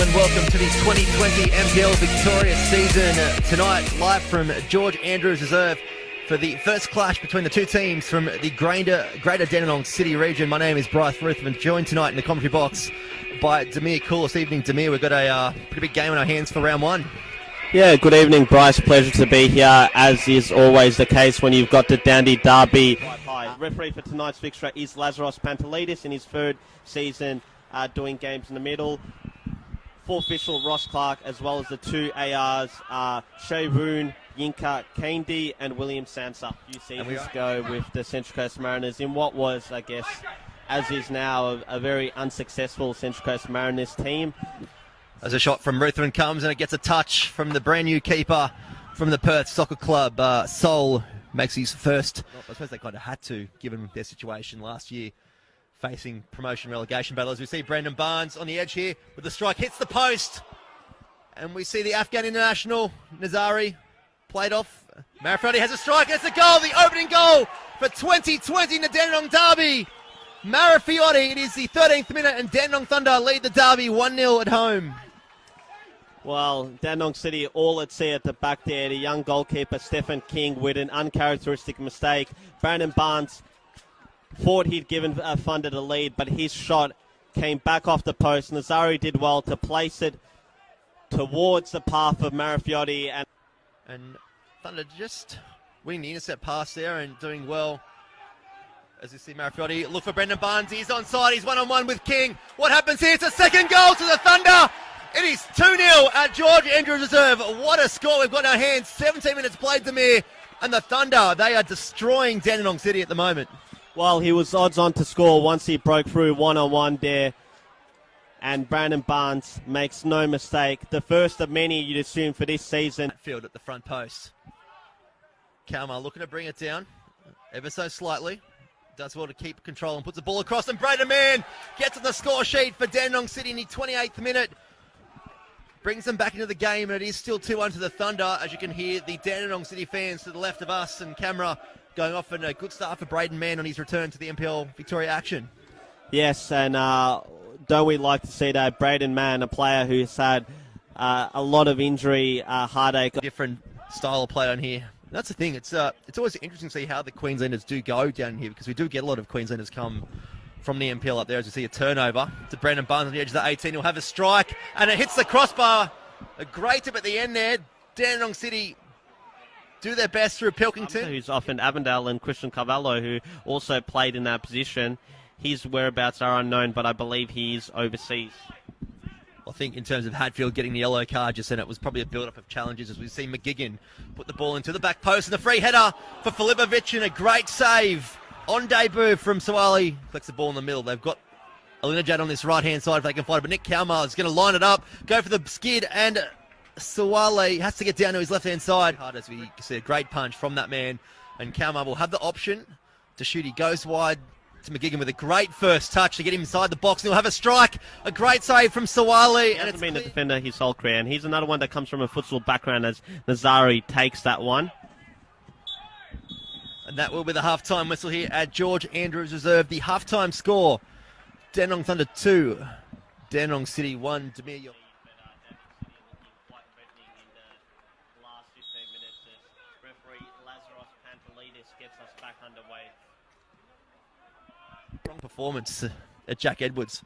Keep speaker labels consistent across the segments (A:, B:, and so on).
A: gentlemen, welcome to the 2020 NPL Victoria season. Tonight, live from George Andrews Reserve for the first clash between the two teams from the Greater Dandenong City region. My name is Bryce Ruthven, joined tonight in the commentary box by Demir Cool. This evening, Demir, we've got a pretty big game on our hands for round one.
B: Yeah, good evening, Bryce. Pleasure to be here, as is always the case when you've got the Dandenong Derby. Referee for tonight's fixture is Lazaros Pantelidis in his third season doing games in the middle. Fourth official Ross Clark, as well as the two ARs are Shayvoon, Yinka Kandy and William Sansa. You see this go with the Central Coast Mariners in what was, I guess, as is now, a very unsuccessful Central Coast Mariners team.
A: As a shot from Ruthven comes and it gets a touch from the brand new keeper from the Perth Soccer Club. Sol makes his first. Well, I suppose they kind of had to, given their situation last year, facing promotion relegation battle. As we see Brendan Barnes on the edge here with the strike, hits the post. And we see the Afghan international, Nazari, played off. Marifrodi has a strike, and it's a goal, the opening goal for 2020 in the Dandenong Derby. Marifrodi, it is the 13th minute, and Dandenong Thunder lead the Derby 1-0 at home.
B: Well, Dandenong City all at sea at the back there. The young goalkeeper, Stephen King, with an uncharacteristic mistake. Brandon Barnes thought he'd given Thunder the lead, but his shot came back off the post. Nazari did well to place it towards the path of Marifrodi.
A: And Thunder just winning the intercept pass there and doing well. As you see Marifrodi look for Brendan Barnes. He's onside. He's one-on-one with King. What happens here? It's a second goal to the Thunder. It is 2-0 at George Andrews Reserve. What a score we've got in our hands. 17 minutes played, Demir. And the Thunder, they are destroying Dandenong City at the moment.
B: Well, he was odds on to score once he broke through one-on-one there. And Brandon Barnes makes no mistake. The first of many, you'd assume, for this season.
A: Field at the front post. Kalmar looking to bring it down ever so slightly. Does well to keep control and puts the ball across. And Braden Mann gets on the score sheet for Dandenong City in the 28th minute. Brings them back into the game, and it is still 2-1 to the Thunder. As you can hear, the Dandenong City fans to the left of us and camera going off, and a good start for Braden Mann on his return to the NPL Victoria action. Yes,
B: and don't we like to see that? Braden Mann, a player who's had a lot of injury, heartache.
A: Different style of play on here. That's the thing. It's always interesting to see how the Queenslanders do go down here, because we do get a lot of Queenslanders come from the NPL up there. As we see a turnover to Brandon Barnes on the edge of the 18. He'll have a strike, and it hits the crossbar. A great tip at the end there. Dandenong City do their best through Pilkington.
B: Who's often Avondale, and Christian Carvalho, who also played in that position. His whereabouts are unknown, but I believe he's overseas.
A: I think in terms of Hadfield getting the yellow card just then, it was probably a build-up of challenges, as we see McGigan put the ball into the back post, and the free header for Filipovic, and a great save on debut from Sawali. Collects the ball in the middle. They've got Alinajad on this right-hand side if they can find it, but Nick Kalmar is going to line it up, go for the skid, and Sawali has to get down to his left-hand side. Hard, as we see a great punch from that man, and Kalmar will have the option to shoot. He goes wide to McGigan with a great first touch to get him inside the box, and he'll have a strike. A great save from Sawali.
B: He hasn't been a defender his whole career, and he's another one that comes from a futsal background, as Nazari takes that one.
A: And that will be the half-time whistle here at George Andrews Reserve. The half-time score, Dandenong Thunder 2, Dandenong City 1. Demir, strong performance at Jack Edwards.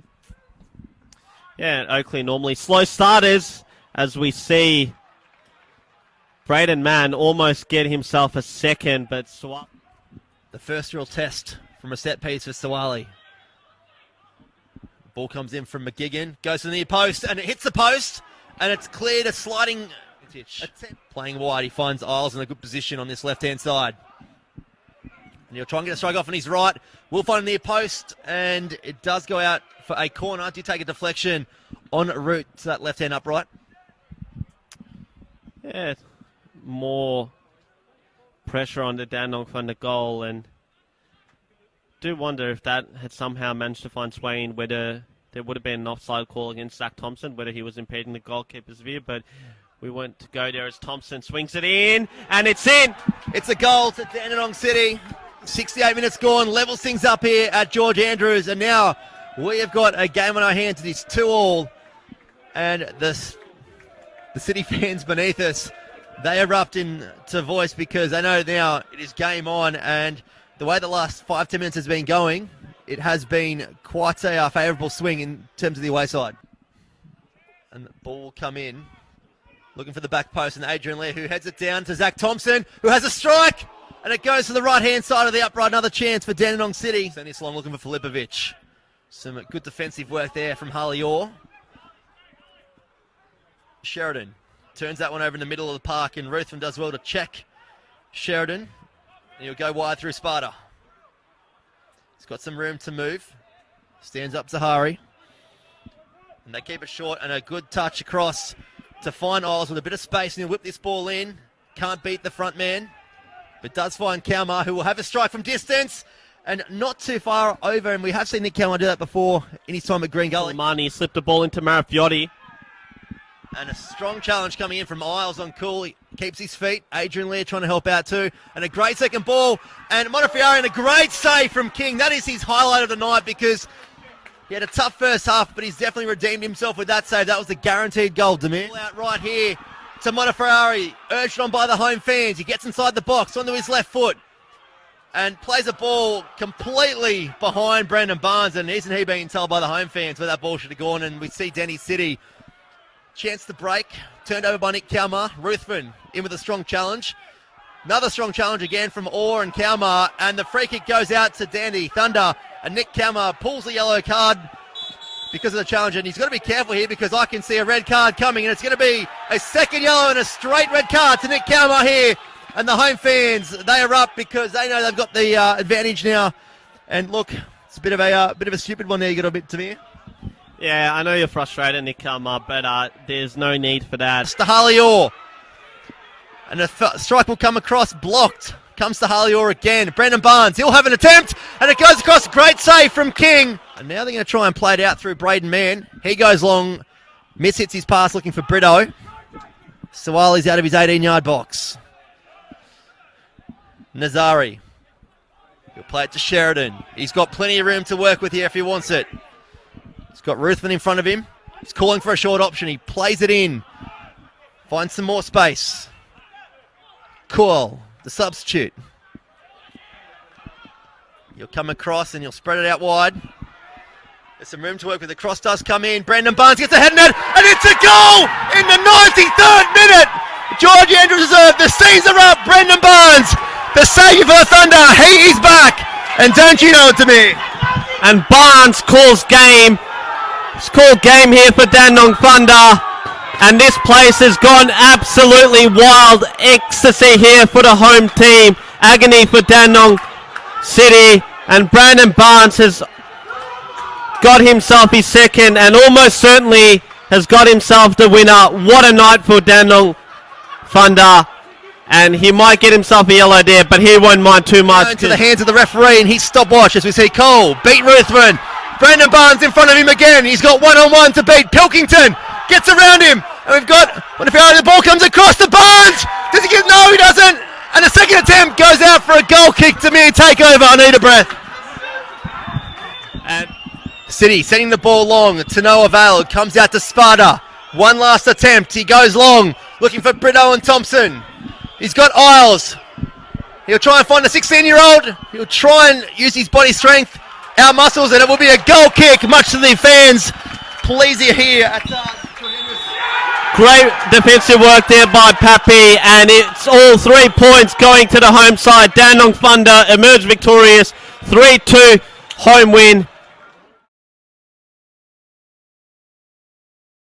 B: Yeah, Oakley normally slow starters, as we see Braden Mann almost get himself a second, but
A: the first real test from a set piece for Sawali. Ball comes in from McGigan, goes to the near post, and it hits the post, and it's cleared a sliding attempt. Playing wide, he finds Isles in a good position on this left-hand side. And he'll try and get a strike off on his right. Will find a near post, and it does go out for a corner. Did take a deflection en route to that left-hand upright.
B: Yeah, more pressure on the Dandenong Thunder goal, and do wonder if that had somehow managed to find sway in, whether there would have been an offside call against Zach Thompson, whether he was impeding the goalkeeper's view, but we won't go there as Thompson swings it in, and it's in!
A: It's a goal to Dandenong City. 68 minutes gone, levels things up here at George Andrews, and now we have got a game on our hands. It is 2-2, And the City fans beneath us, they erupt into voice because they know now it is game on, and the way the last 5-10 minutes has been going, it has been quite a favourable swing in terms of the away side. And the ball will come in, looking for the back post, and Adrian Lear, who heads it down to Zach Thompson, who has a strike, and it goes to the right-hand side of the upright. Another chance for Dandenong City. Sending this long, looking for Filipovic. Some good defensive work there from Harley Orr. Sheridan turns that one over in the middle of the park, and Ruthven does well to check Sheridan. And he'll go wide through Sparta. He's got some room to move. Stands up Zahari. And they keep it short, and a good touch across to find Isles with a bit of space, and he'll whip this ball in. Can't beat the front man, but does find Kalmar, who will have a strike from distance and not too far over. And we have seen Nick Kalmar do that before in his time at Green Gully.
B: Marnie slipped the ball into Marafiotti.
A: And a strong challenge coming in from Isles on Cool. He keeps his feet. Adrian Lear trying to help out too. And a great second ball. And Montefiore, and a great save from King. That is his highlight of the night, because he had a tough first half, but he's definitely redeemed himself with that save. That was the guaranteed goal, Demir. Out right here to Montefiore, urged on by the home fans. He gets inside the box onto his left foot and plays a ball completely behind Brandon Barnes. And isn't he being told by the home fans where that ball should have gone? And we see Denny City. Chance to break, turned over by Nick Kalmar. Ruthven in with a strong challenge. Another strong challenge again from Orr and Kalmar, and the free kick goes out to Dandy Thunder, and Nick Kalmar pulls the yellow card because of the challenge, and he's got to be careful here because I can see a red card coming, and it's going to be a second yellow and a straight red card to Nick Kalmar here, and the home fans, they erupt because they know they've got the advantage now. And look, it's a bit of a stupid one there. You got a bit to me.
B: Yeah, I know you're frustrated, Nick Kalmar, but there's no need for that.
A: It's to Harley Orr. And a strike will come across, blocked. Comes to Harley Orr again. Brendan Barnes, he'll have an attempt, and it goes across. Great save from King. And now they're going to try and play it out through Braden Mann. He goes long, mishits his pass looking for Brito. Sawali's out of his 18-yard box. Nazari. He'll play it to Sheridan. He's got plenty of room to work with here if he wants it. He's got Ruthven in front of him. He's calling for a short option. He plays it in. Finds some more space. Cool, the substitute. You'll come across and you'll spread it out wide. There's some room to work with. The cross does come in. Brendan Barnes gets a head net, and it's a goal in the 93rd minute. George Andrews deserved. The seas are up. Brendan Barnes, the saviour for the Thunder. He is back. And don't you know it to me?
B: And Barnes calls game. It's called game here for Dandenong Thunder. And this place has gone absolutely wild. Ecstasy here for the home team. Agony for Dandenong City. And Brandon Barnes has got himself his second and almost certainly has got himself the winner. What a night for Dandenong Thunder. And he might get himself a yellow there, but he won't mind too much.
A: Into the hands of the referee, and he's stopwatch as we see Cole beat Ruthven. Brandon Barnes in front of him again. He's got one-on-one to beat Pilkington. Gets around him. And we've got, the ball comes across to Barnes. Does he get, no he doesn't. And the second attempt goes out for a goal kick to me. Take over, I need a breath. And City sending the ball long to no avail. It comes out to Sparta. One last attempt. He goes long, looking for Brito and Thompson. He's got Isles. He'll try and find a 16-year-old. He'll try and use his body strength, our muscles, and it will be a goal kick, much to the fans' pleasure here at
B: Great defensive work there by Pappy, and it's all 3 points going to the home side. Dandenong Thunder emerged victorious, 3-2 home win.